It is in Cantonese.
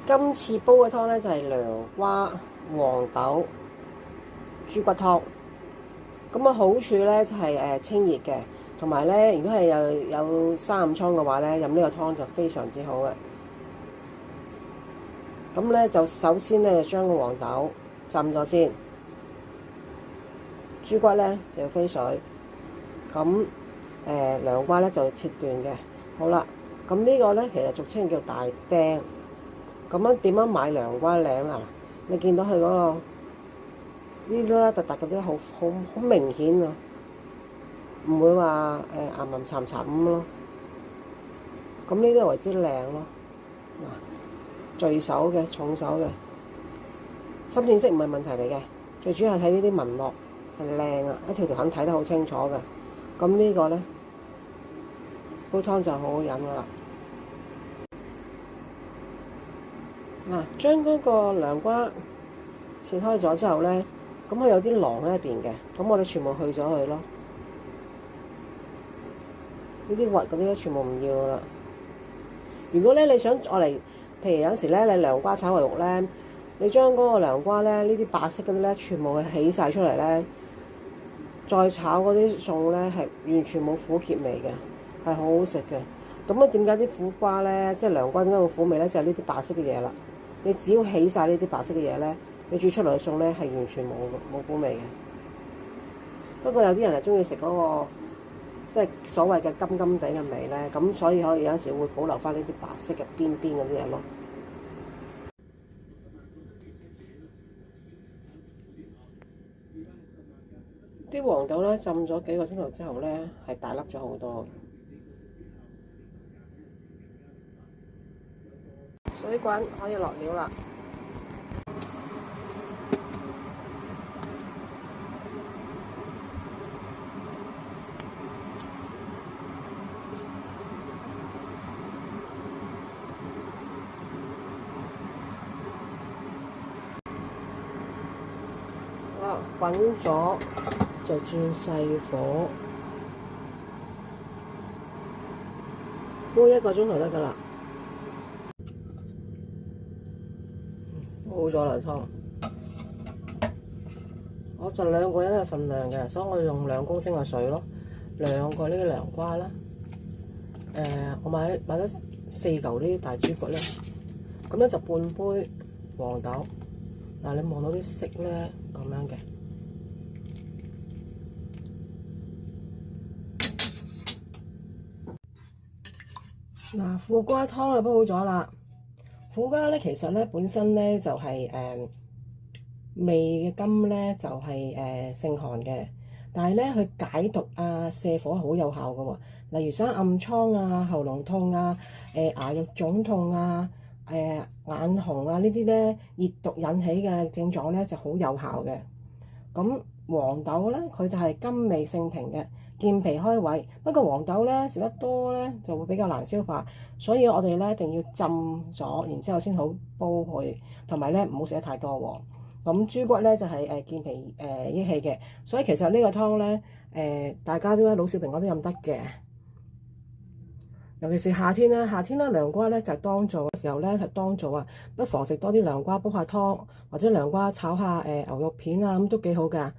今次煲嘅湯咧就係涼瓜、黃豆、豬骨湯。咁好處咧就係清熱嘅，同埋咧如果係有生暗瘡嘅話咧，飲呢個湯就非常之好嘅。咁咧就首先咧就將個黃豆浸咗先，豬骨咧就要飛水，咁涼瓜咧就切段嘅。好啦，咁呢個咧其實俗稱叫大釘。咁樣點樣買涼瓜嶺啊？你見到佢嗰個呢啲咧突突嗰啲好明顯啊，唔會話岩岩沉沉咁咯。咁呢啲為之靚咯。嗱，聚手嘅、重手嘅，深淺色唔係問題嚟嘅，最主要係睇呢啲紋絡係靚啊，一條條痕睇得好清楚嘅。咁呢個咧煲湯就好好飲噶啦。嗱，將嗰個涼瓜切開咗之後咧，咁佢有啲囊喺入邊嘅，咁我哋全部去咗佢咯。呢啲核嗰啲咧全部唔要啦。如果咧你想我嚟，譬如有時咧你涼瓜炒牛肉咧，你將嗰個涼瓜咧呢啲白色嗰啲咧全部起晒出嚟咧，再炒嗰啲餸咧係完全冇苦澀味嘅，係好好食嘅。咁啊點解啲苦瓜咧，即係涼瓜點解會苦味咧？就係呢啲白色嘅嘢啦。你只要起晒呢啲白色嘅嘢咧，你煮出嚟嘅餸咧係完全冇苦味嘅。不過有啲人係中意食嗰個即係所謂嘅甘甘地嘅味咧，咁所以可以有陣時會保留翻呢啲白色嘅邊嗰啲嘢咯。啲黃豆咧浸咗幾個鐘頭之後咧，係大粒咗好多。水滾可以落料啦。好，滾咗就轉細火，煲1個鐘就得㗎啦。煲咗啦湯，我就2個人嘅份量嘅，所以我用2公升嘅水咯，2個呢啲涼瓜啦，我買咗4嚿呢啲大豬骨咧，咁咧就半杯黃豆，嗱你望到啲色咧咁樣嘅，嗱苦瓜湯就煲好咗啦。苦瓜咧，其實咧本身咧就係味嘅甘咧就係性寒嘅，但係咧佢解毒啊、瀉火好有效嘅喎。例如生暗瘡啊、喉嚨痛啊、牙肉腫痛啊、眼紅啊呢啲咧熱毒引起嘅症狀咧就好有效嘅。咁黃豆咧佢就係甘味性平嘅，健脾開胃。不過黃豆咧食得多咧就會比較難消化，所以我哋咧一定要浸咗，然之後先好煲佢，同埋咧唔好食得太多喎。咁豬骨咧就係健脾益氣嘅，所以其實呢個湯咧大家都老少平安都飲得嘅。尤其是夏天啦，涼瓜咧就係當造嘅時候咧係當造啊，不妨食多啲涼瓜煲下湯，或者涼瓜炒下牛肉片啊，咁都幾好㗎。